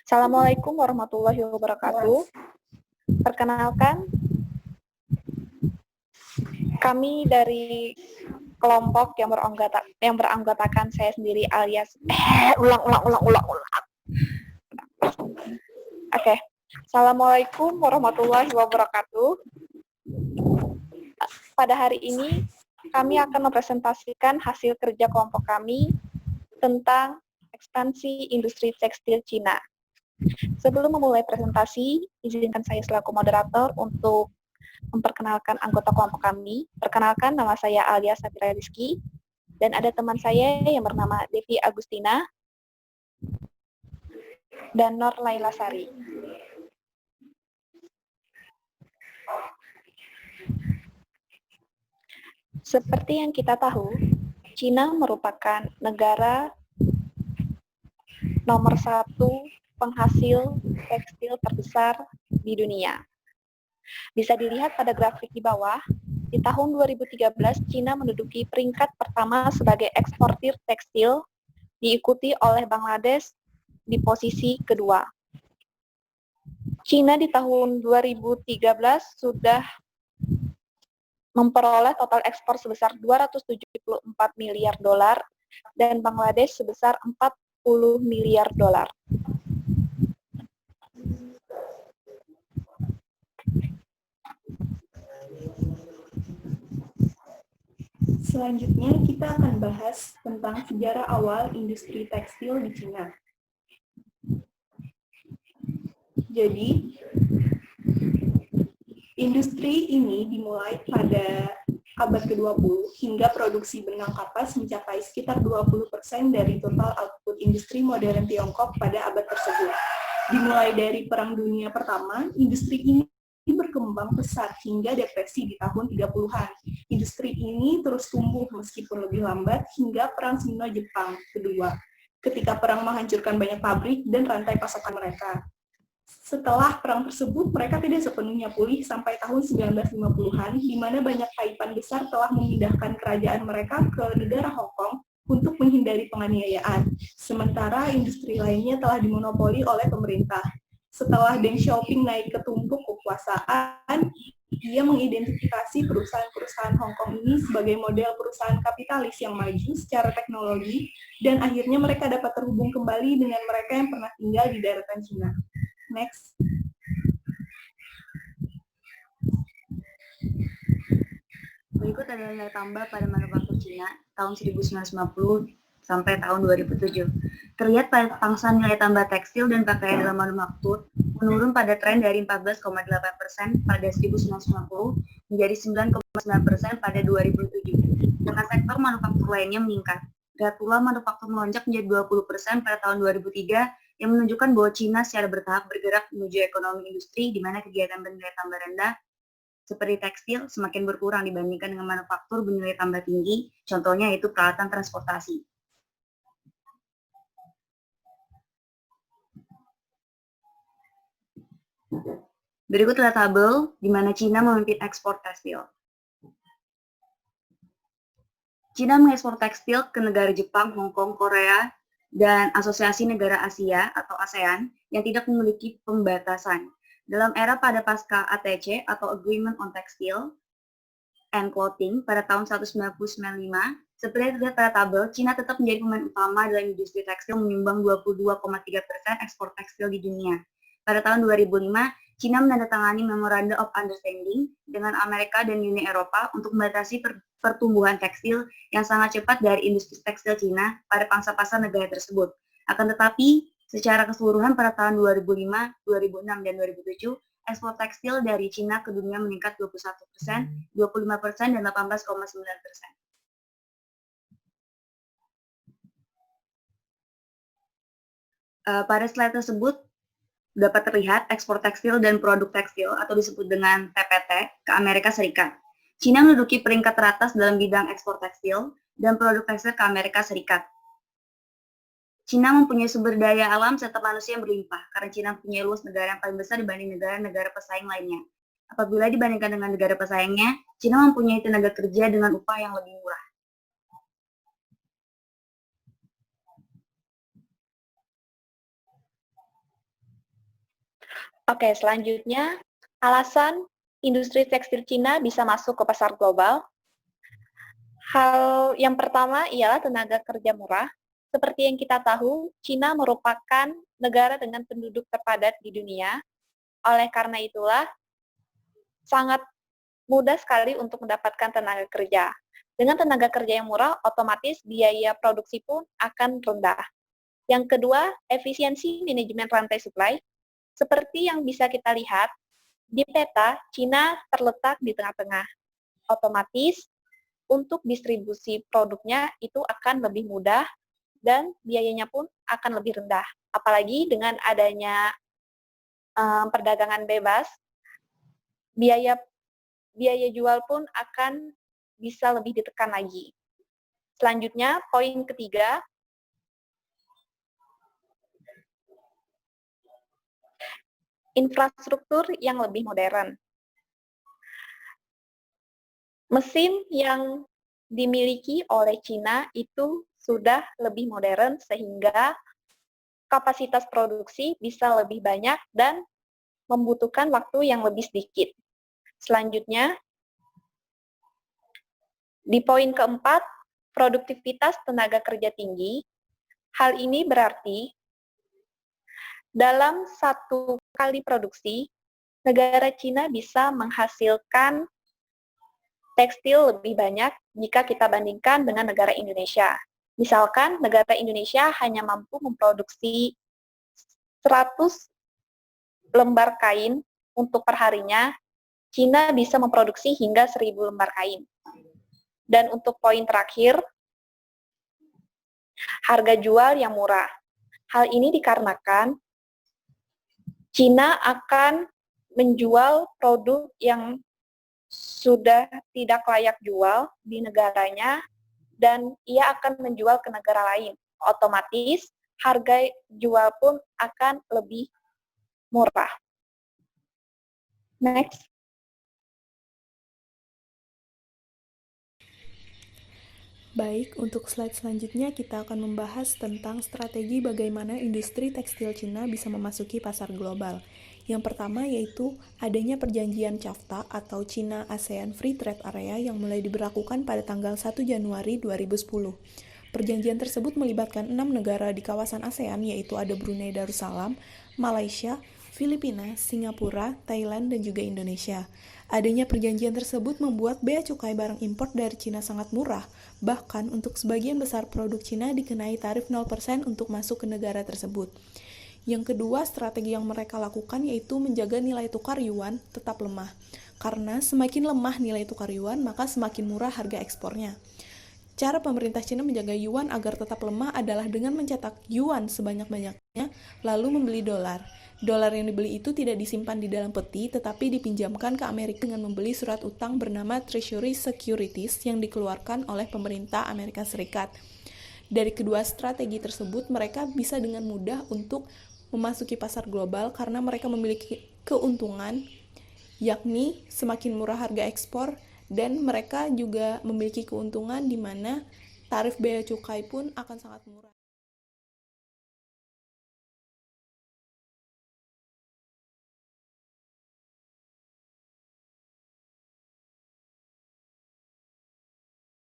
Assalamualaikum warahmatullahi wabarakatuh. Perkenalkan, kami dari kelompok yang beranggotakan saya sendiri alias ulang. Oke. Assalamualaikum warahmatullahi wabarakatuh. Pada hari ini kami akan mempresentasikan hasil kerja kelompok kami tentang ekspansi industri tekstil Cina. Sebelum memulai presentasi, izinkan saya selaku moderator untuk memperkenalkan anggota kelompok kami. Perkenalkan, nama saya Alia Safira Rizky, dan ada teman saya yang bernama Devi Agustina dan Nur Laila Sari. Seperti yang kita tahu, Cina merupakan negara nomor 1 penghasil tekstil terbesar di dunia. Bisa dilihat pada grafik di bawah, di tahun 2013 Cina menduduki peringkat pertama sebagai eksportir tekstil, diikuti oleh Bangladesh di posisi kedua. Cina di tahun 2013 sudah memperoleh total ekspor sebesar 274 miliar dolar dan Bangladesh sebesar 40 miliar dolar. Selanjutnya kita akan bahas tentang sejarah awal industri tekstil di Cina. Jadi, industri ini dimulai pada abad ke-20 hingga produksi benang kapas mencapai sekitar 20% dari total output industri modern Tiongkok pada abad tersebut. Dimulai dari Perang Dunia Pertama, industri ini berkembang pesat hingga depresi di tahun 30-an. Industri ini terus tumbuh meskipun lebih lambat hingga Perang Sino-Jepang kedua, ketika perang menghancurkan banyak pabrik dan rantai pasokan mereka. Setelah perang tersebut, mereka tidak sepenuhnya pulih sampai tahun 1950-an, di mana banyak taipan besar telah memindahkan kerajaan mereka ke negara Hong Kong untuk menghindari penganiayaan. Sementara industri lainnya telah dimonopoli oleh pemerintah. Setelah Deng Xiaoping naik ke tumpuk kekuasaan, dia mengidentifikasi perusahaan-perusahaan Hong Kong ini sebagai model perusahaan kapitalis yang maju secara teknologi, dan akhirnya mereka dapat terhubung kembali dengan mereka yang pernah tinggal di daratan Cina. Next. Berikut adalah nilai tambah pada manufaktur Cina tahun 1950 sampai tahun 2007. Terlihat pada pangsa nilai tambah tekstil dan pakaian dalam manufaktur menurun pada tren dari 14,8% pada 1990 menjadi 9,9% pada 2007. Sedangkan sektor manufaktur lainnya meningkat. Pula manufaktur melonjak menjadi 20% pada tahun 2003 yang menunjukkan bahwa Cina secara bertahap bergerak menuju ekonomi industri di mana kegiatan bernilai tambah rendah seperti tekstil semakin berkurang dibandingkan dengan manufaktur bernilai tambah tinggi, contohnya yaitu peralatan transportasi. Berikut adalah tabel di mana Cina memimpin ekspor tekstil. Cina mengekspor tekstil ke negara Jepang, Hong Kong, Korea, dan Asosiasi Negara Asia atau ASEAN yang tidak memiliki pembatasan. Dalam era pada pasca ATC atau Agreement on Textile and Clothing pada tahun 1995, seperti terlihat pada tabel, Cina tetap menjadi pemain utama dalam industri tekstil menyumbang 22,3% ekspor tekstil di dunia. Pada tahun 2005, Cina menandatangani Memorandum of Understanding dengan Amerika dan Uni Eropa untuk membatasi pertumbuhan tekstil yang sangat cepat dari industri tekstil Cina pada pangsa pasar negara tersebut. Akan tetapi, secara keseluruhan pada tahun 2005, 2006, dan 2007, ekspor tekstil dari Cina ke dunia meningkat 21%, 25%, dan 18,9%. Pada slide tersebut, dapat terlihat ekspor tekstil dan produk tekstil atau disebut dengan TPT ke Amerika Serikat. Cina menduduki peringkat teratas dalam bidang ekspor tekstil dan produk tekstil ke Amerika Serikat. Cina mempunyai sumber daya alam serta manusia yang berlimpah karena Cina mempunyai luas negara yang paling besar dibanding negara-negara pesaing lainnya. Apabila dibandingkan dengan negara pesaingnya, Cina mempunyai tenaga kerja dengan upah yang lebih murah. Oke, selanjutnya, alasan industri tekstil Cina bisa masuk ke pasar global. Hal yang pertama ialah tenaga kerja murah. Seperti yang kita tahu, Cina merupakan negara dengan penduduk terpadat di dunia. Oleh karena itulah, sangat mudah sekali untuk mendapatkan tenaga kerja. Dengan tenaga kerja yang murah, otomatis biaya produksi pun akan rendah. Yang kedua, efisiensi manajemen rantai supply. Seperti yang bisa kita lihat, di peta, Cina terletak di tengah-tengah. Otomatis, untuk distribusi produknya itu akan lebih mudah dan biayanya pun akan lebih rendah. Apalagi dengan adanya perdagangan bebas, biaya jual pun akan bisa lebih ditekan lagi. Selanjutnya, poin ketiga, infrastruktur yang lebih modern. Mesin yang dimiliki oleh Cina itu sudah lebih modern sehingga kapasitas produksi bisa lebih banyak dan membutuhkan waktu yang lebih sedikit. Selanjutnya, di poin keempat, produktivitas tenaga kerja tinggi. Hal ini berarti dalam satu kali produksi, negara Cina bisa menghasilkan tekstil lebih banyak jika kita bandingkan dengan negara Indonesia. Misalkan negara Indonesia hanya mampu memproduksi 100 lembar kain untuk perharinya, Cina bisa memproduksi hingga 1.000 lembar kain. Dan untuk poin terakhir, harga jual yang murah. Hal ini dikarenakan Cina akan menjual produk yang sudah tidak layak jual di negaranya dan ia akan menjual ke negara lain. Otomatis harga jual pun akan lebih murah. Next. Baik, untuk slide selanjutnya kita akan membahas tentang strategi bagaimana industri tekstil Cina bisa memasuki pasar global. Yang pertama yaitu adanya perjanjian CAFTA atau China ASEAN Free Trade Area yang mulai diberlakukan pada tanggal 1 Januari 2010. Perjanjian tersebut melibatkan 6 negara di kawasan ASEAN yaitu ada Brunei Darussalam, Malaysia, Filipina, Singapura, Thailand, dan juga Indonesia. Adanya perjanjian tersebut membuat bea cukai barang impor dari Cina sangat murah, bahkan untuk sebagian besar produk Cina dikenai tarif 0% untuk masuk ke negara tersebut. Yang kedua, strategi yang mereka lakukan yaitu menjaga nilai tukar yuan tetap lemah. Karena semakin lemah nilai tukar yuan, maka semakin murah harga ekspornya. Cara pemerintah Cina menjaga yuan agar tetap lemah adalah dengan mencetak yuan sebanyak-banyaknya, lalu membeli dolar. Dolar yang dibeli itu tidak disimpan di dalam peti, tetapi dipinjamkan ke Amerika dengan membeli surat utang bernama Treasury Securities yang dikeluarkan oleh pemerintah Amerika Serikat. Dari kedua strategi tersebut, mereka bisa dengan mudah untuk memasuki pasar global karena mereka memiliki keuntungan, yakni semakin murah harga ekspor, dan mereka juga memiliki keuntungan di mana tarif bea cukai pun akan sangat murah.